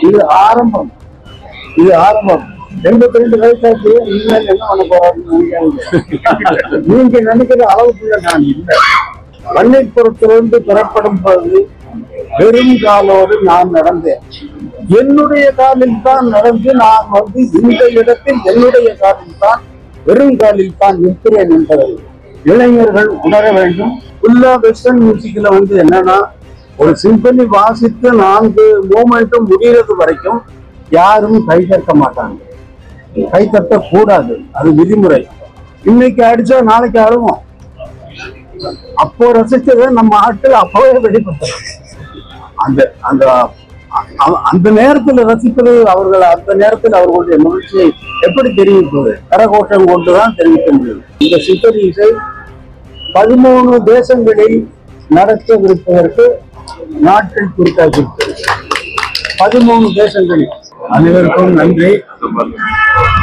இது ஆரம்பம். இது ஆரம்பம். 82 வயசாச்சு. இனிமேல் என்ன பண்ண போறாருன்னு நினைக்காதீங்க. நீங்க நினைக்கிற அளவுக்குள்ள நான் இல்லை. பள்ளிப்புறத்திலிருந்து பெறப்படும் போது வெறும் காலோடு நான் நடந்தேன். என்னுடைய காலில் தான் நடந்து நான் வந்து இந்த இடத்தில் என்னுடைய காலில் தான் வெறும் காலில் தான் நிற்கிறேன் என்பதை இளைஞர்கள் உணர வேண்டும். ஃபுல்லா வெஸ்டர்ன் மியூசிக்ல வந்து என்னன்னா, ஒரு சிம்பனி வாசித்து 4 மூமெண்ட்டும் முடிகிறது வரைக்கும் யாரும் கைதட்ட மாட்டாங்க. கைதட்ட கூடாது, அது விதிமுறை. இன்னைக்கு அடிச்சா நாளைக்கு அழுவோம். அப்போ ரசிச்சதை நம்ம ஆட்கள் அப்பவே வெளிப்படுத்தலாம். அந்த அந்த அந்த நேரத்தில் ரசிப்பது அவர்கள் அந்த நேரத்தில் அவர்களுடைய மகிழ்ச்சியை எப்படி தெரிவிப்பது? கரகோஷம் கொண்டுதான் தெரிவிக்க முடியும். இந்த சிம்பனி இசை 13 தேசங்களில் நடத்தவிருப்பதற்கு நாட்கள் குறித்தாக்கியிருக்கிறது. 13 தேசங்களில். அனைவருக்கும் நன்றி,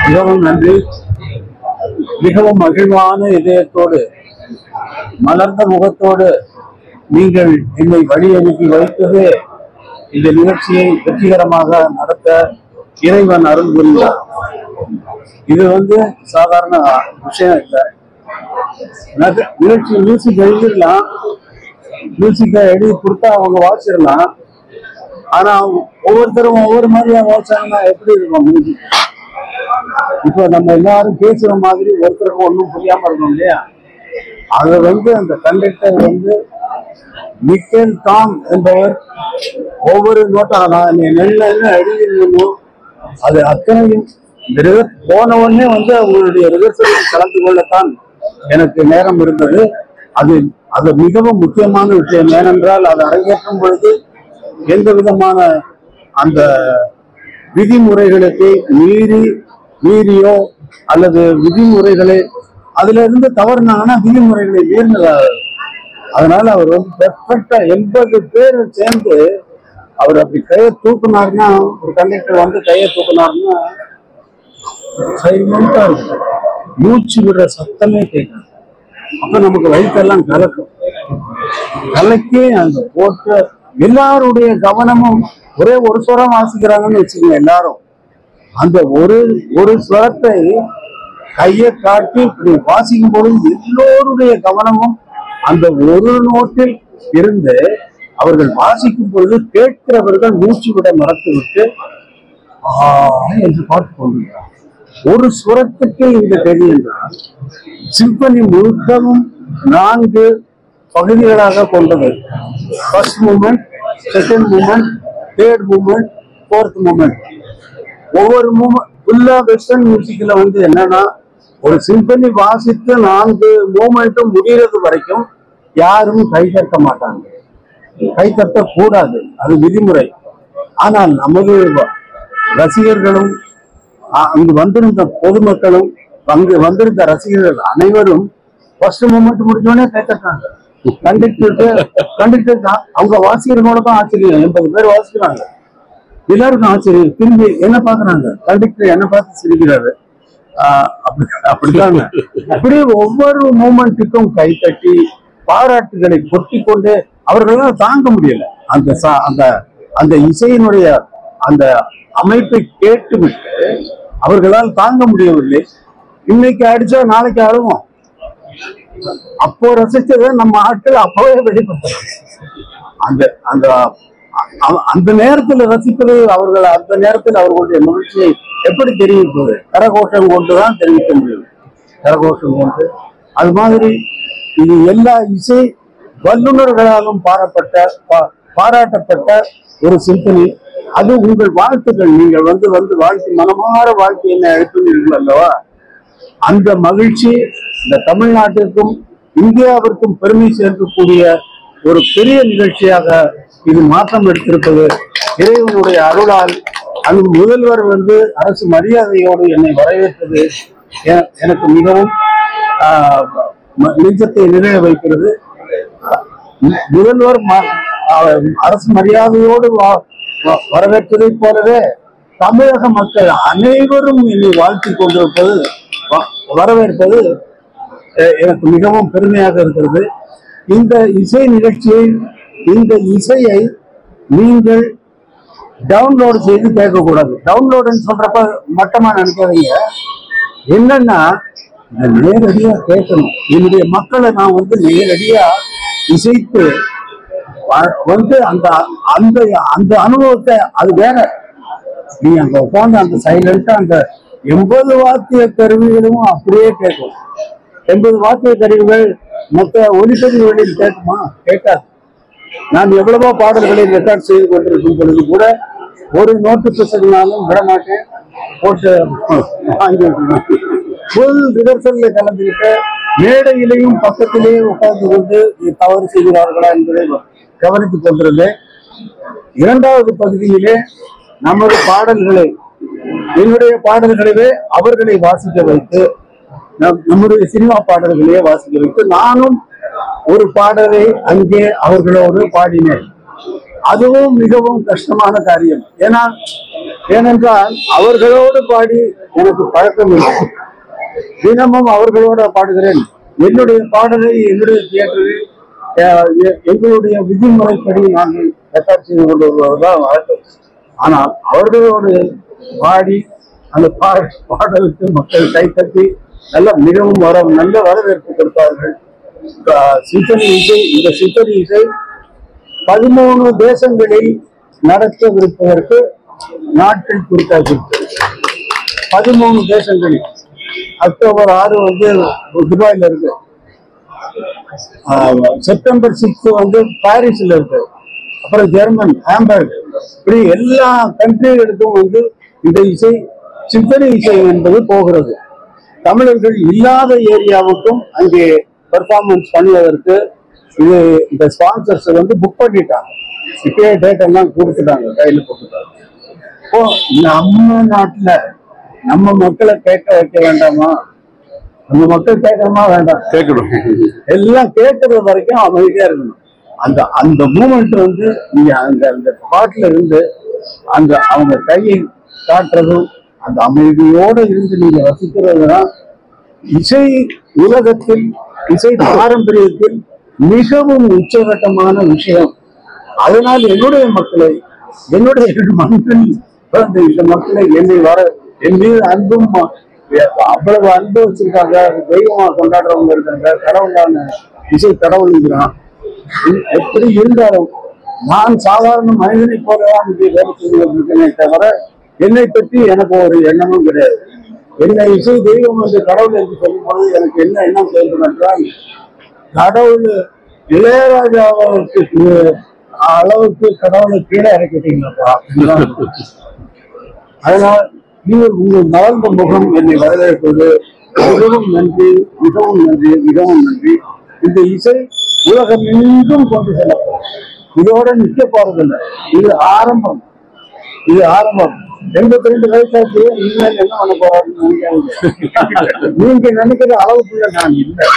மிகவும் நன்றி. மிகவும் மகிழ்வான இதயத்தோடு மலர்ந்த முகத்தோடு நீங்கள் என்னை வழி அனுப்பி வைத்தது இந்த நிகழ்ச்சியை வெற்றிகரமாக நடத்த இறைவன் அருள் புரிந்தார். இது வந்து சாதாரண விஷயம் இல்லை. நிகழ்ச்சி மியூசிக் எழுதிடலாம், மியூசிக்கை எழுதி கொடுத்தா அவங்க வாசிடலாம். ஆனா ஒவ்வொருத்தரும் ஒவ்வொரு மாதிரியா வாசிச்சாங்கன்னா எப்படி இருக்கும் மியூசிக்? இப்போ நம்ம எல்லாரும் பேசுற மாதிரி ஒருத்தருக்கு ஒன்றும் புரியாம இருக்கணும் இல்லையா? அதை வந்து அந்த கண்டக்டர் வந்து மிக்கேல் டாம் என்பவர் ஒவ்வொரு நோட்டானா நீ நெல்ல எழுதிடணும். அது அத்தனையும் போன உடனே வந்து அவங்களுடைய ரிஹர்சலில் கலந்து கொள்ளத்தான் எனக்கு நேரம் இருந்தது. அது மிகவும் முக்கியமான விஷயம். ஏனென்றால் அதை அரங்கேற்றும் பொழுது எந்த விதமான அந்த விதிமுறைகளுக்கு மீறியோ அல்லது விதிமுறைகளை அதுல இருந்து தவறுனாங்கன்னா விதிமுறைகளை மீறினதாக. அதனால அவர் வந்து பெர்ஃபெக்டா 80 பேர் சேர்ந்து அவர் அப்படி கையை தூக்குனாருன்னா, ஒரு கண்டக்டர் வந்து கையை தூக்குனாருன்னா சைலண்டா இருக்கும், மூச்சு விடுற சத்தமே கேட்கும். அப்ப நமக்கு வயிற்றெல்லாம் கலக்கி அந்த போட்டு எல்லாருடைய கவனமும் ஒரே ஒரு ஸ்வரம் வாசிக்கிறாங்கன்னு வச்சுக்கோங்க. எல்லாரும் அந்த ஒரு ஸ்வரத்தை கையை காட்டி இப்படி வாசிக்கும் பொழுது எல்லோருடைய கவனமும் அந்த ஒரு நோட்டில் இருந்து அவர்கள் வாசிக்கும் பொழுது கேட்கிறவர்கள் மூச்சு விட மறத்து விட்டு என்று பார்த்து கொண்டிருக்கிறார். ஒரு சுரத்துக்கு இந்த கதி என்றால் சிம்பனி முழுக்கவும் 4 பகுதிகளாக கொண்டது. First moment, second moment, third moment, fourth moment. ஒவ்வொரு ஃபுல்லா வெஸ்டர்ன் மியூசிக்ல வந்து என்னன்னா, ஒரு சிம்பனி வாசித்து 4 மூமெண்ட்டும் முடிகிறது வரைக்கும் யாரும் கைதட்ட மாட்டாங்க. கைதட்ட கூடாது, அது விதிமுறை. ஆனால் நமது ரசிகர்களும் அங்கு வந்திருந்த பொதுமக்களும் அங்கு வந்திருந்த ரசிகர்கள் அனைவரும் ஃபர்ஸ்ட் மூமெண்ட் முடிஞ்சோடனே கைத்தட்டாங்க. கண்டக்டர் தான் அவங்க வாசிக்கிறவங்களோட தான் ஆச்சரியம். 80 பேர் வாசிக்கிறாங்க, எல்லாருக்கும் ஆச்சரியம். திரும்பி என்ன பாக்குறாங்க, கண்டக்டர் என்ன பார்த்து சிரிக்கிறாரு. அப்படித்தாங்க. அப்படி ஒவ்வொரு மூமெண்ட்டுக்கும் கைத்தட்டி பாராட்டுகளை கொட்டி கொண்டு அவர்களால் தாங்க முடியல. அந்த இசையினுடைய அந்த அமைப்பை கேட்டுவிட்டு அவர்களால் தாங்க முடியவில்லை. இன்னைக்கு அடிச்சா நாளைக்கு அழுவோம். அப்போ ரசிச்சதை நம்ம ஆட்கள் அப்பவே வெளிப்படுத்தலாம். அந்த நேரத்தில் ரசிப்பது அவர்கள் அந்த நேரத்தில் அவர்களுடைய மகிழ்ச்சியை எப்படி தெரிவிப்பது? கரகோஷம் கொண்டுதான் தெரிவிக்க முடியும். கரகோஷம் கொண்டு. அது மாதிரி இது எல்லா இசை வல்லுநர்களாலும் பாராட்டப்பட்ட ஒரு சிம்பனி. அது உங்கள் வாழ்த்துக்கள். நீங்கள் வந்து வாழ்த்து, மனமாற வாழ்த்து என்ன அழைத்துள்ளீர்கள் அல்லவா? அந்த மகிழ்ச்சி இந்த தமிழ்நாட்டிற்கும் இந்தியாவிற்கும் பெருமை சேர்க்கக்கூடிய ஒரு பெரிய நிகழ்ச்சியாக இது மாற்றம் எடுத்திருப்பது இறைவனுடைய அருளால். அந்த முதல்வர் வந்து அரசு மரியாதையோடு என்னை வரவேற்றது எனக்கு மிகவும் நெஞ்சத்தை நிறைய வைக்கிறது. முதல்வர் அரசு மரியாதையோடு வரவேற்பதை போலவே தமிழக மக்கள் அனைவரும் என்னை வாழ்த்தி கொண்டிருப்பது, வரவேற்பது எனக்கு மிகவும் பெருமையாக இருக்கிறது. இந்த இசை நிகழ்ச்சியை, இந்த இசையை நீங்கள் டவுன்லோடு செய்து கேட்கக்கூடாது. டவுன்லோடுன்னு சொல்றப்ப மட்டமா நினைக்காதீங்க. என்னன்னா நேரடியா கேட்கணும். என்னுடைய மக்களை நான் நேரடியா இசைத்து அந்த அந்த அந்த அனுபவத்தை, அது வேற. நீ அங்க உட்காந்து அந்த சைலண்டா அந்த 80 வாத்திய கருவிகளும் அப்படியே கேட்கும். 80 வாத்திய கருவிகள் மொத்த ஒலிக்கருவிகளில் கேட்குமா? கேட்காது. நான் எவ்வளவோ பாடல்களை ரெக்கார்ட் செய்து கொண்டிருக்கும் பொழுது கூட ஒரு நோட்டு பிசகுனாலும் விடமாட்டேன், போட்டு வாங்கி விட்டுருவேன். ஃபுல் ரிஹர்சல்ல கலந்துக்கிட்டு மேடையிலையும் பக்கத்திலேயே உட்கார்ந்து கொண்டு தவறு செய்கிறார்களா என்பதை கவனித்துக் கொண்டிருந்தேன். இரண்டாவது பகுதியிலே நமது பாடல்களை, என்னுடைய பாடல்களிலே அவர்களை வாசிக்க வைத்து, நம்முடைய சினிமா பாடல்களையே வாசிக்க வைத்து நானும் ஒரு பாடலை அங்கே அவர்களோடு பாடினேன். அதுவும் மிகவும் கஷ்டமான காரியம். ஏனென்றால் அவர்களோடு பாடி எனக்கு பழக்கம் இல்லை. தினமும் அவர்களோட பாடுகிறேன். என்னுடைய பாடலை என்னுடைய தியேட்டரில் எங்களுடைய விதிமுறைப்படி நாங்கள் ரெக்கார்ட் செய்து கொண்டு வருவதுதான் வழக்கம். ஆனால் அவர்களோடு பாடி அந்த பாடலுக்கு மக்கள் கைத்தட்டி மிகவும் நல்ல வரவேற்பு கொடுத்தார்கள். சிம்பனி இசை, இந்த சிம்பனி இசை 13 தேசங்களில் நடத்தவிருப்பதற்கு நாட்கள் குறித்தாக்கியிருக்கிறது. 13 தேசங்களில். அக்டோபர் 6 துபாயில இருக்கு, செப்டம்பர் 6 பாரிஸ்ல இருக்கு, அப்புறம் ஜெர்மன் ஹாம்பர்க், இப்படி எல்லா கண்ட்ரிகளுக்கும் இந்த இசை, சிம்பனி இசை என்பது போகிறது. தமிழர்கள் இல்லாத ஏரியாவுக்கும் அங்கே பெர்ஃபார்மன்ஸ் பண்ணுவதற்கு இந்த ஸ்பான்சர்ஸ் புக் பண்ணிட்டாங்க. இப்பயே டேட் எல்லாம் கொடுத்துட்டாங்க, கையில போட்டுட்டாங்க. இப்போ நம்ம நாட்டுல நம்ம மக்களை கேட்க வைக்க வேண்டாமா? நம்ம மக்கள் கேட்கணுமா வேண்டாம்? கேட்கணும். எல்லாம் கேட்கறது வரைக்கும் அமைதியா இருக்கணும். அந்த அந்த மூமெண்ட் நீங்க அந்த பாட்டுல இருந்து அவங்க கையை காட்டுறதும் அந்த அமைதியோட இருந்து நீங்க ரசிக்கிறதுதான் இசை உலகத்தில், இசை பாரம்பரியத்தில் மிகவும் உச்சகட்டமான விஷயம். அதனால் என்னுடைய மக்களை, என்னுடைய மண்ணில் பிறந்த இந்த மக்களை என் மீது அன்பும் அவ்வளவு அன்பு வச்சிருக்காங்க. தெய்வமா கொண்டாடுறவங்க இருக்காங்க. கடவுளான இசை கடவுளுங்கிறான். எப்படி இருந்தாலும் நான் சாதாரண மனிதனை போலதான் வேலை செய்வதற்கே தவிர என்னை பற்றி எனக்கு ஒரு எண்ணமும் கிடையாது. என்னை இசை தெய்வம் என்று கடவுள் என்று சொல்லும் பொழுது எனக்கு என்ன எண்ணம் வேண்டும் என்றால், கடவுள் இளையராஜாவுக்கு அளவுக்கு கடவுளை கீழே இறக்கிட்டீங்களா? அதனால் நீங்கள் உங்கள் மலர்ந்த முகம் என்னை வரவேற்பது மிகவும் நன்றி, மிகவும் நன்றி, மிகவும் நன்றி. இந்த இசை உலகம் எங்கும் கொண்டு செல்லப்படும். இதோட நிற்க போறதில்லை. இது ஆரம்பம், இது ஆரம்பம். 82 வயசாச்சு, இனிமேல் என்ன பண்ண போறாருன்னு நினைக்காதீங்க. நீங்க நினைக்கிற அளவுக்குள்ள நான் இல்லை.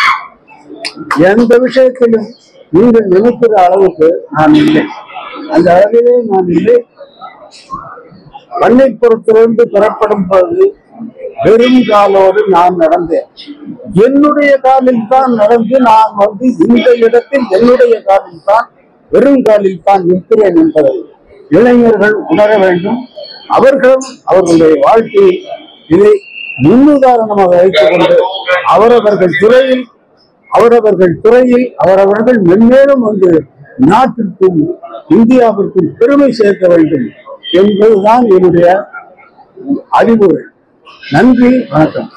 எந்த விஷயத்திலும் நீங்கள் நினைக்கிற அளவுக்கு நான் இல்லை. அந்த அளவிலே நான் இல்லை. பண்ணைப்புறத்திலிருந்து பெறப்படும் போது வெறும் காலோடு நான் நடந்தேன். என்னுடைய காலில் தான் நடந்து நான் இந்த இடத்தில் என்னுடைய காலில் தான், வெறும் காலில் தான் நிற்கிறேன் என்பதை இளைஞர்கள் உணர வேண்டும். அவர்களும் அவர்களுடைய வாழ்க்கையை இதை முன்னுதாரணமாக வைத்துக் கொண்டு அவரவர்கள் துறையில் அவரவர்கள் மென்மேலும் நாட்டிற்கும் இந்தியாவிற்கும் பெருமை சேர்க்க வேண்டும் என்பதுதான் என்னுடைய அறிவுரை. நன்றி, வணக்கம்.